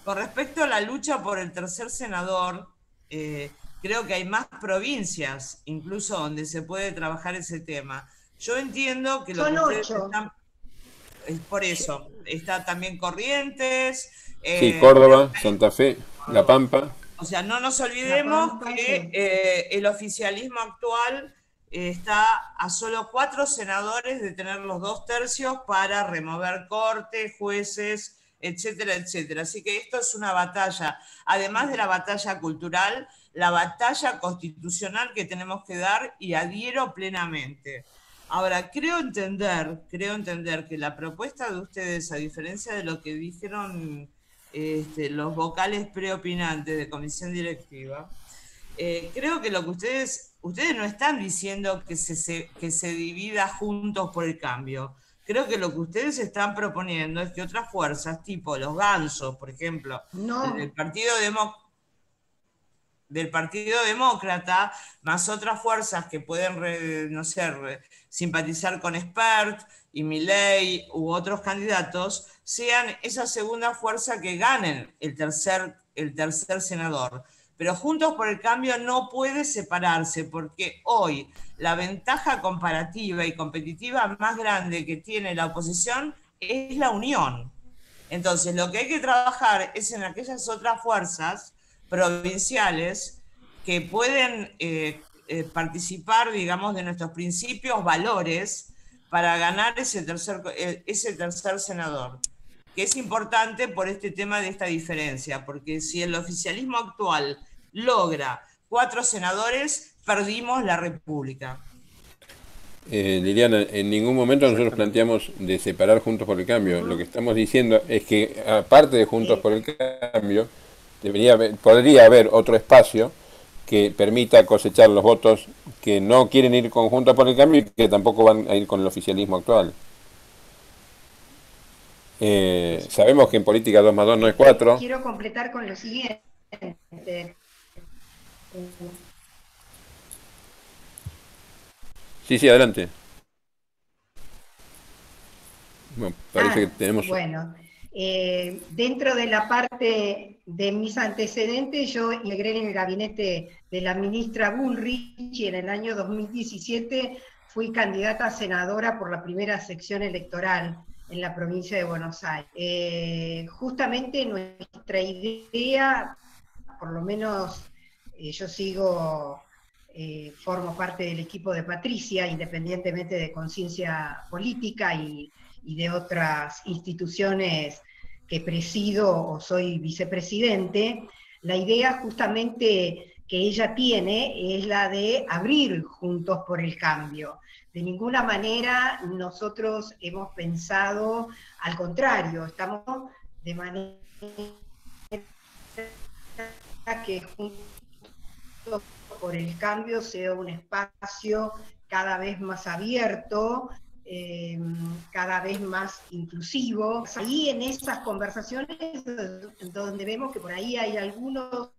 Con respecto a la lucha por el tercer senador, creo que hay más provincias, incluso donde se puede trabajar ese tema. Yo entiendo que lo que ustedes están... Por eso, está también Corrientes. Sí, Córdoba, Santa Fe, La Pampa. O sea, no nos olvidemos que el oficialismo actual está a solo 4 senadores de tener los 2/3 para remover cortes, jueces, etcétera, etcétera. Así que esto es una batalla, además de la batalla cultural, la batalla constitucional que tenemos que dar, y adhiero plenamente. Ahora, creo entender que la propuesta de ustedes, a diferencia de lo que dijeron los vocales preopinantes de comisión directiva, creo que lo que ustedes no están diciendo que se divida Juntos por el Cambio. Creo que lo que ustedes están proponiendo es que otras fuerzas, tipo los gansos, por ejemplo, del Partido Demócrata, más otras fuerzas que pueden, no sé, simpatizar con Espert y Milei u otros candidatos, sean esa segunda fuerza que ganen el tercer senador. Pero Juntos por el Cambio no puede separarse, porque hoy la ventaja comparativa y competitiva más grande que tiene la oposición es la unión. Entonces, lo que hay que trabajar es en aquellas otras fuerzas provinciales que pueden participar, digamos, de nuestros principios, valores, para ganar ese tercer senador, que es importante por este tema de esta diferencia, porque si el oficialismo actual logra 4 senadores, perdimos la República. Liliana, en ningún momento nosotros planteamos de separar Juntos por el Cambio. Lo que estamos diciendo es que, aparte de Juntos por el Cambio, podría haber otro espacio que permita cosechar los votos que no quieren ir con Juntos por el Cambio y que tampoco van a ir con el oficialismo actual. Sabemos que en política 2 más 2 no es 4. Quiero completar con lo siguiente. Sí, adelante. Bueno, parece que tenemos... Bueno, dentro de la parte de mis antecedentes, yo integré en el gabinete de la ministra Bullrich y en el año 2017 fui candidata a senadora por la primera sección electoral en la provincia de Buenos Aires. Justamente nuestra idea, por lo menos yo formo parte del equipo de Patricia, independientemente de Conciencia Política y de otras instituciones que presido o soy vicepresidente. La idea justamente que ella tiene es la de abrir Juntos por el Cambio. De ninguna manera nosotros hemos pensado, al contrario, estamos de manera que Juntos por el Cambio sea un espacio cada vez más abierto, cada vez más inclusivo. Ahí en esas conversaciones donde vemos que por ahí hay algunos,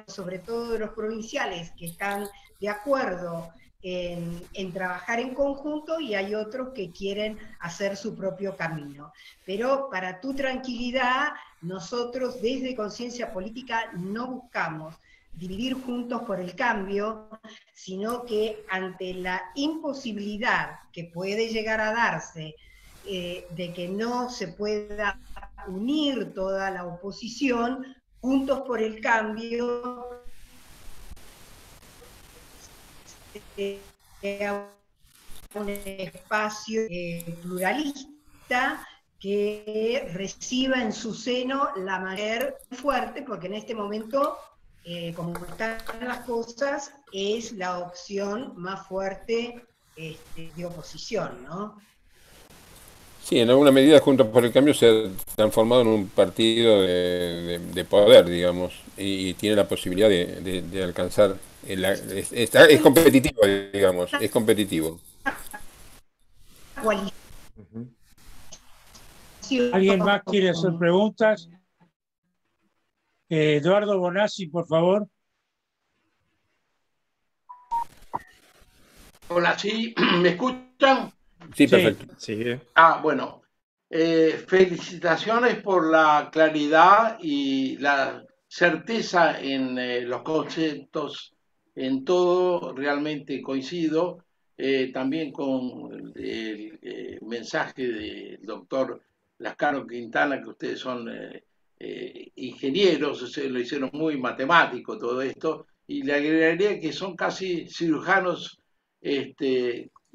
sobre todo de los provinciales, que están de acuerdo en trabajar en conjunto, y hay otros que quieren hacer su propio camino. Pero para tu tranquilidad, nosotros desde Conciencia Política no buscamos dividir Juntos por el Cambio, sino que ante la imposibilidad que puede llegar a darse de que no se pueda unir toda la oposición, Juntos por el Cambio sea un espacio pluralista que reciba en su seno la mayor fuerte, porque en este momento, como están las cosas, es la opción más fuerte de oposición, ¿no? Sí, en alguna medida Juntos por el Cambio se ha transformado en un partido de poder, digamos, y tiene la posibilidad de alcanzar, es competitivo, digamos, es competitivo. inflación. ¿Alguien más quiere hacer preguntas? Eduardo Bonazzi, por favor. Hola, ¿sí? ¿Me escuchan? Sí, perfecto. Sí. Bueno. Felicitaciones por la claridad y la certeza en los conceptos, en todo realmente coincido. También con el mensaje del doctor Lascano Quintana, que ustedes son ingenieros, lo hicieron muy matemático todo esto, y le agregaría que son casi cirujanos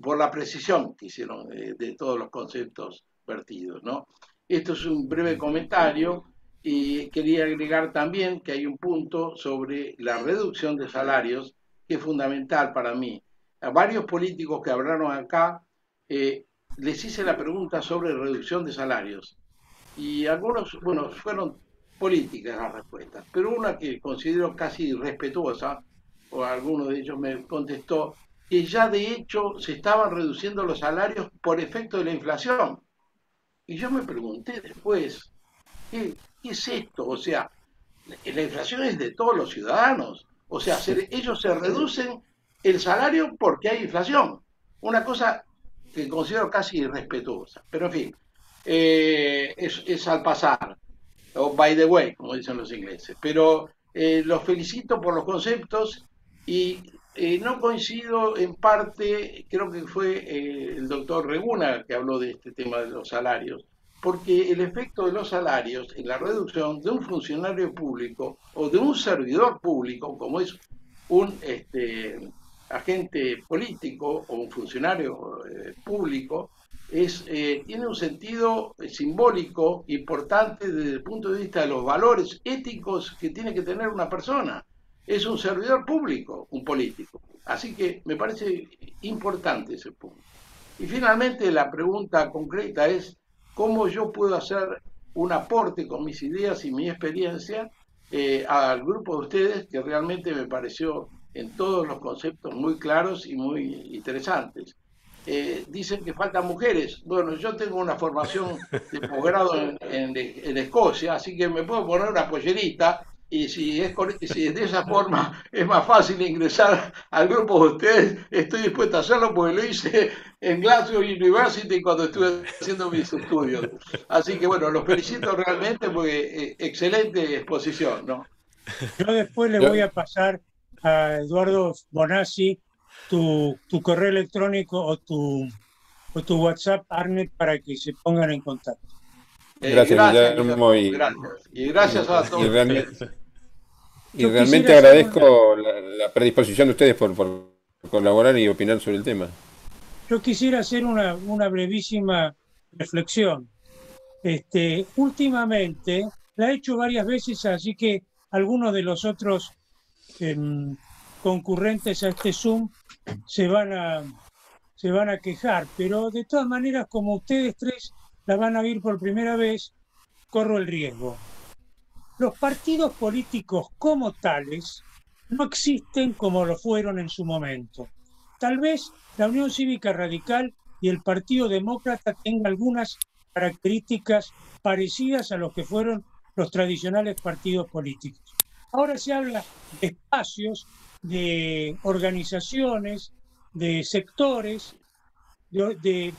por la precisión que hicieron de todos los conceptos vertidos, ¿no? Esto es un breve comentario y quería agregar también que hay un punto sobre la reducción de salarios que es fundamental para mí. A varios políticos que hablaron acá les hice la pregunta sobre reducción de salarios y algunos, bueno, fueron políticas las respuestas, pero una que considero casi irrespetuosa, o alguno de ellos me contestó que ya de hecho se estaban reduciendo los salarios por efecto de la inflación. Y yo me pregunté después, ¿qué es esto? O sea, la inflación es de todos los ciudadanos. O sea, ellos se reducen el salario porque hay inflación. Una cosa que considero casi irrespetuosa. Pero en fin, es al pasar, o by the way, como dicen los ingleses. Pero los felicito por los conceptos y no coincido en parte, creo que fue el doctor Reguna que habló de este tema de los salarios, porque el efecto de los salarios en la reducción de un funcionario público o de un servidor público, como es un agente político o un funcionario público, tiene un sentido simbólico importante desde el punto de vista de los valores éticos que tiene que tener una persona. Es un servidor público, un político. Así que me parece importante ese punto. Y finalmente la pregunta concreta es cómo yo puedo hacer un aporte con mis ideas y mi experiencia al grupo de ustedes, que realmente me pareció en todos los conceptos muy claros y muy interesantes. Dicen que faltan mujeres. Bueno, yo tengo una formación de posgrado en Escocia, así que me puedo poner una pollerita. Y si de esa forma es más fácil ingresar al grupo de ustedes, estoy dispuesto a hacerlo porque lo hice en Glasgow University cuando estuve haciendo mis estudios. Así que bueno, los felicito realmente porque excelente exposición, ¿no? Yo después le voy a pasar a Eduardo Bonazzi tu correo electrónico o tu WhatsApp, Arnet, para que se pongan en contacto. Gracias, Guillermo. Gracias. Y gracias a todos ustedes. Y realmente agradezco la predisposición de ustedes por colaborar y opinar sobre el tema. Yo quisiera hacer una brevísima reflexión. Últimamente, la he hecho varias veces, así que algunos de los otros concurrentes a este Zoom se van a quejar, pero de todas maneras, como ustedes tres la van a ver por primera vez, corro el riesgo. Los partidos políticos como tales no existen como lo fueron en su momento. Tal vez la Unión Cívica Radical y el Partido Demócrata tengan algunas características parecidas a lo que fueron los tradicionales partidos políticos. Ahora se habla de espacios, de organizaciones, de sectores, de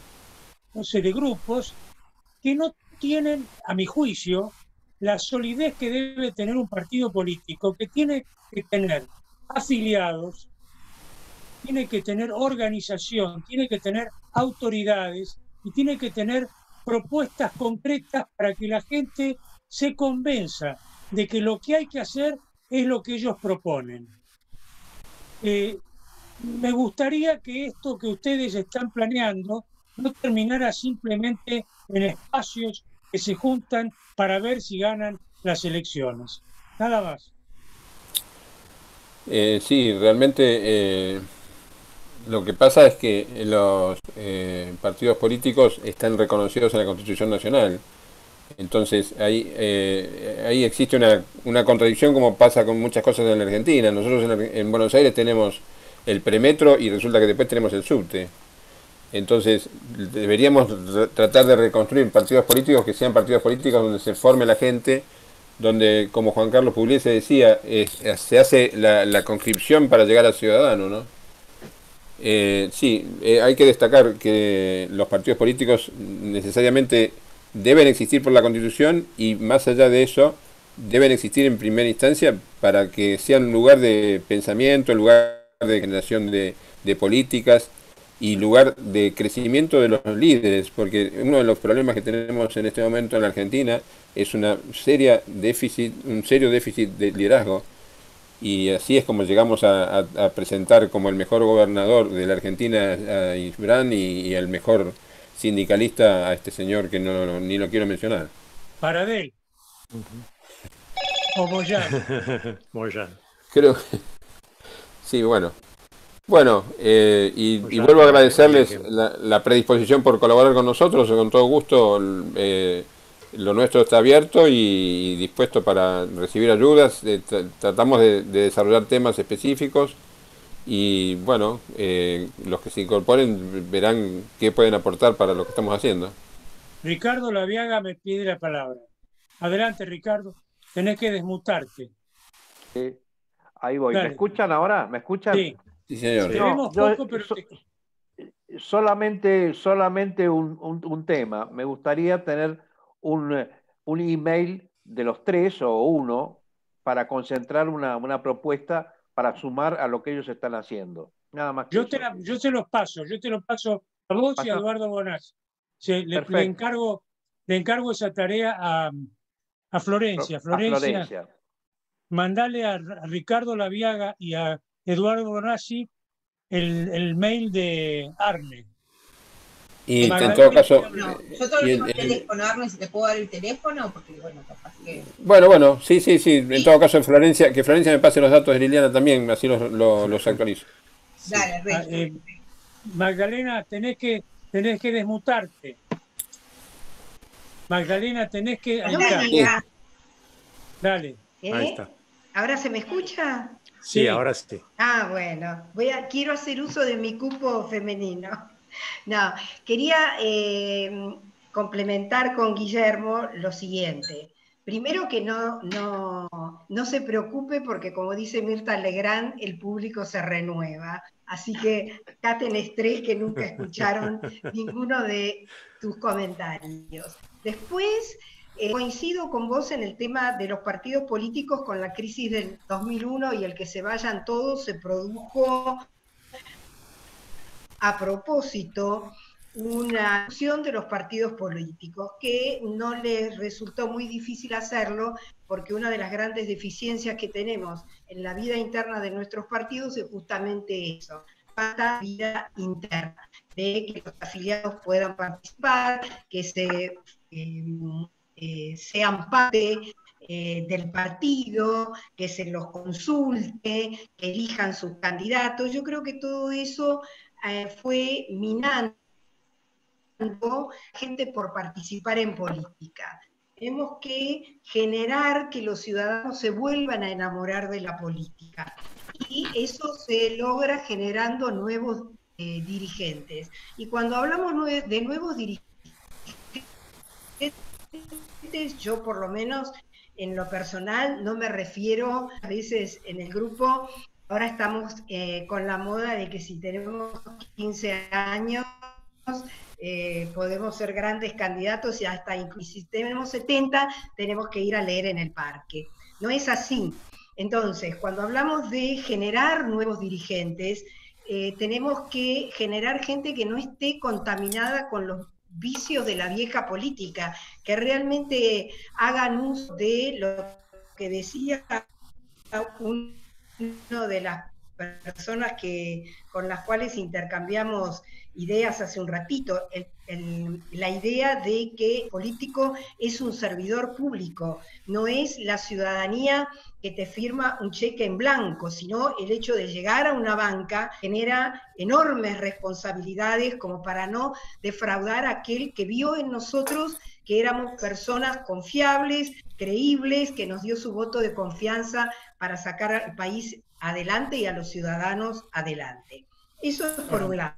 grupos que no tienen, a mi juicio, la solidez que debe tener un partido político, que tiene que tener afiliados, tiene que tener organización, tiene que tener autoridades y tiene que tener propuestas concretas para que la gente se convenza de que lo que hay que hacer es lo que ellos proponen. Me gustaría que esto que ustedes están planeando no terminara simplemente en espacios que se juntan para ver si ganan las elecciones. Nada más. Sí, realmente lo que pasa es que los partidos políticos están reconocidos en la Constitución Nacional. Entonces ahí existe una contradicción, como pasa con muchas cosas en la Argentina. Nosotros en Buenos Aires tenemos el premetro y resulta que después tenemos el subte. Entonces, deberíamos tratar de reconstruir partidos políticos que sean partidos políticos donde se forme la gente, donde, como Juan Carlos Pugliese decía, se hace la conscripción para llegar al ciudadano, ¿no? Sí, hay que destacar que los partidos políticos necesariamente deben existir por la Constitución y más allá de eso deben existir en primera instancia para que sean un lugar de pensamiento, lugar de generación de políticas y lugar de crecimiento de los líderes, porque uno de los problemas que tenemos en este momento en la Argentina es un serio déficit de liderazgo. Y así es como llegamos a presentar como el mejor gobernador de la Argentina a Isbrán y el mejor sindicalista a este señor que ni lo quiero mencionar. Paradel. O Moyano. Moyano. Creo que... Sí, bueno. Bueno, y vuelvo a agradecerles la predisposición por colaborar con nosotros, con todo gusto. Lo nuestro está abierto y dispuesto para recibir ayudas. Tratamos de desarrollar temas específicos y bueno, los que se incorporen verán qué pueden aportar para lo que estamos haciendo. Ricardo Laviaga me pide la palabra. Adelante, Ricardo. Tenés que desmutarte. Sí, ahí voy. Dale. ¿Me escuchan ahora? ¿Me escuchan? Sí. Sí, señor. Te vemos poco, pero solamente un tema. Me gustaría tener un email de los tres o uno para concentrar una propuesta para sumar a lo que ellos están haciendo. Nada más que yo te los paso a vos y a Eduardo Bonazzi. Le encargo esa tarea a Florencia. Florencia. Mandale a Ricardo Laviaga y a Eduardo Bonazzi el mail de Arne. Y en todo caso... No, yo tengo el teléfono, Arne, si te puedo dar el teléfono, porque bueno, capaz que... Bueno, sí. En todo caso, que Florencia me pase los datos de Liliana también, así los actualizo. Dale, Magdalena, tenés que desmutarte. Magdalena, tenés que... Dale. Ahí está. ¿Ahora se me escucha? Sí, ahora sí. Ah, bueno. Quiero hacer uso de mi cupo femenino. No, quería complementar con Guillermo lo siguiente. Primero que no se preocupe porque, como dice Mirta Legrand, el público se renueva. Así que caten estrés que nunca escucharon ninguno de tus comentarios. Después, coincido con vos en el tema de los partidos políticos con la crisis del 2001 y el que se vayan todos se produjo a propósito una acción de los partidos políticos que no les resultó muy difícil hacerlo porque una de las grandes deficiencias que tenemos en la vida interna de nuestros partidos es justamente eso, falta vida interna, de que los afiliados puedan participar, que sean parte del partido, que se los consulte, que elijan sus candidatos. Yo creo que todo eso fue minando gente por participar en política. Tenemos que generar que los ciudadanos se vuelvan a enamorar de la política. Y eso se logra generando nuevos dirigentes. Y cuando hablamos de nuevos dirigentes, yo por lo menos en lo personal no me refiero, a veces en el grupo, ahora estamos con la moda de que si tenemos 15 años podemos ser grandes candidatos y hasta incluso si tenemos 70 tenemos que ir a leer en el parque. No es así. Entonces, cuando hablamos de generar nuevos dirigentes, tenemos que generar gente que no esté contaminada con los vicios de la vieja política, que realmente hagan uso de lo que decía uno de las personas con las cuales intercambiamos ideas hace un ratito, la idea de que el político es un servidor público, no es la ciudadanía que te firma un cheque en blanco, sino el hecho de llegar a una banca genera enormes responsabilidades como para no defraudar a aquel que vio en nosotros que éramos personas confiables, creíbles, que nos dio su voto de confianza para sacar al país adelante y a los ciudadanos adelante. Eso es por un lado.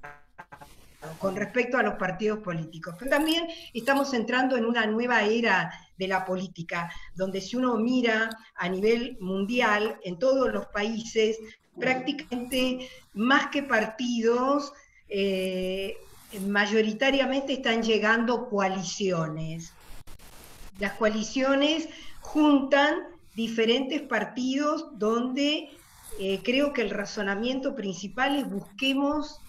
con respecto a los partidos políticos. Pero también estamos entrando en una nueva era de la política, donde si uno mira a nivel mundial, en todos los países, prácticamente más que partidos, mayoritariamente están llegando coaliciones. Las coaliciones juntan diferentes partidos donde creo que el razonamiento principal es busquemos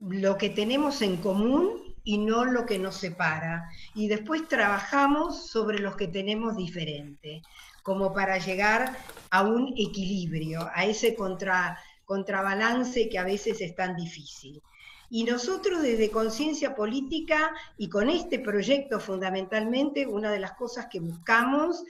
lo que tenemos en común y no lo que nos separa. Y después trabajamos sobre los que tenemos diferente, como para llegar a un equilibrio, a ese contrabalance que a veces es tan difícil. Y nosotros desde Conciencia Política y con este proyecto fundamentalmente, una de las cosas que buscamos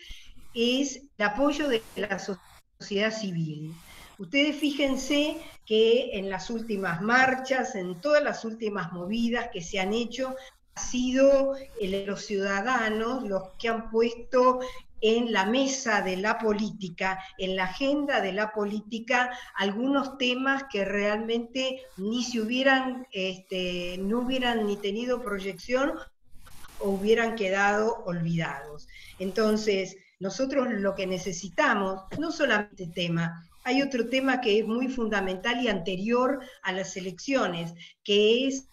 es el apoyo de la sociedad civil. Ustedes fíjense que en las últimas marchas, en todas las últimas movidas que se han hecho, ha sido los ciudadanos los que han puesto en la mesa de la política, en la agenda de la política, algunos temas que realmente ni se hubieran, no hubieran ni tenido proyección o hubieran quedado olvidados. Entonces, nosotros lo que necesitamos, no solamente tema, hay otro tema que es muy fundamental y anterior a las elecciones, que es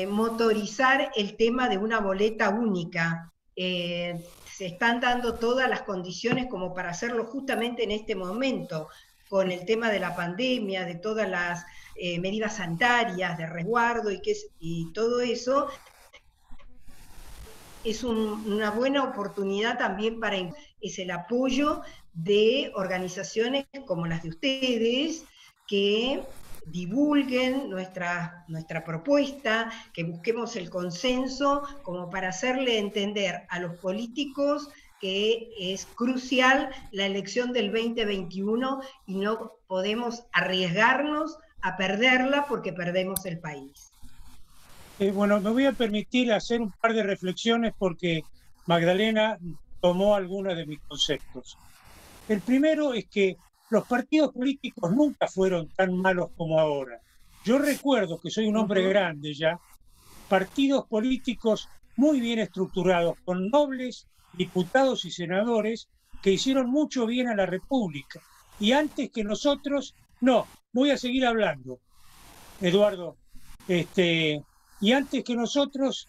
motorizar el tema de una boleta única. Se están dando todas las condiciones como para hacerlo justamente en este momento, con el tema de la pandemia, de todas las medidas sanitarias, de resguardo y todo eso. Es una buena oportunidad también para es el apoyo de organizaciones como las de ustedes, que divulguen nuestra propuesta, que busquemos el consenso como para hacerle entender a los políticos que es crucial la elección del 2021 y no podemos arriesgarnos a perderla porque perdemos el país. Bueno, me voy a permitir hacer un par de reflexiones porque Magdalena tomó algunos de mis conceptos. El primero es que los partidos políticos nunca fueron tan malos como ahora. Yo recuerdo, que soy un hombre grande ya, partidos políticos muy bien estructurados, con nobles diputados y senadores que hicieron mucho bien a la República. Y antes que nosotros, no, voy a seguir hablando, Eduardo, y antes que nosotros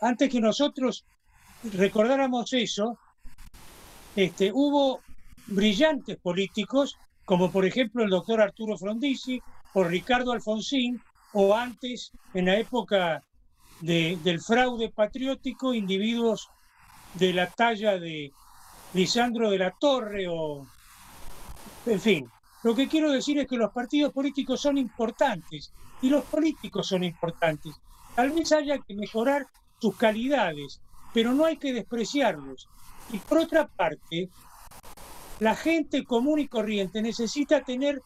recordáramos eso, hubo brillantes políticos, como por ejemplo el doctor Arturo Frondizi, o Ricardo Alfonsín, o antes, en la época del fraude patriótico, individuos de la talla de Lisandro de la Torre, o en fin. Lo que quiero decir es que los partidos políticos son importantes, y los políticos son importantes. Tal vez haya que mejorar sus calidades, pero no hay que despreciarlos. Y por otra parte, la gente común y corriente necesita tener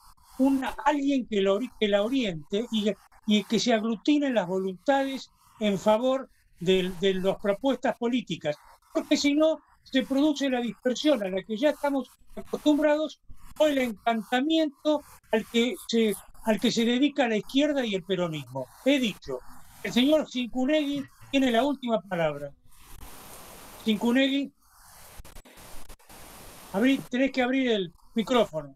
alguien que la oriente y que se aglutinen las voluntades en favor de las propuestas políticas, porque si no se produce la dispersión a la que ya estamos acostumbrados o el encantamiento al que se dedica la izquierda y el peronismo. He dicho, el señor Cincunegui tiene la última palabra. Cincunegui, tenés que abrir el micrófono.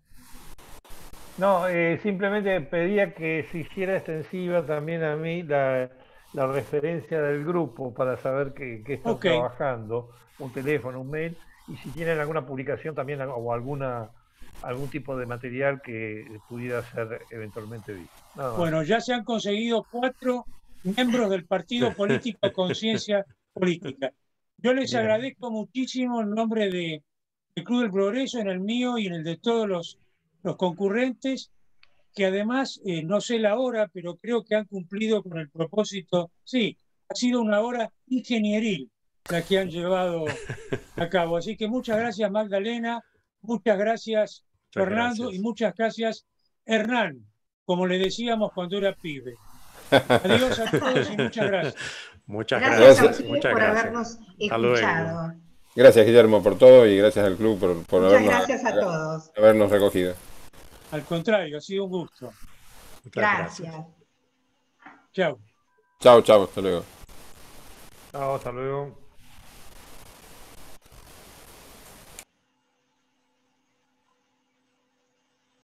No, simplemente pedía que se hiciera extensiva también a mí la referencia del grupo para saber que están trabajando, un teléfono, un mail, y si tienen alguna publicación también o algún tipo de material que pudiera ser eventualmente visto. Bueno, ya se han conseguido 4 miembros del partido político Conciencia Política. Yo les agradezco muchísimo en nombre del Club del Progreso, en el mío y en el de todos los concurrentes, que además, no sé la hora, pero creo que han cumplido con el propósito. Sí, ha sido una hora ingenieril la que han llevado a cabo. Así que muchas gracias, Magdalena, muchas gracias, Fernando, y muchas gracias, Hernán, como le decíamos cuando era pibe. Adiós a todos y muchas gracias. Muchas gracias. Gracias a ustedes por habernos escuchado. Gracias, Guillermo, por todo, y gracias al club por gracias a todos. habernos recogido. Al contrario, ha sido un gusto. Gracias. Chao. Chao, chao, hasta luego. Chao, hasta luego.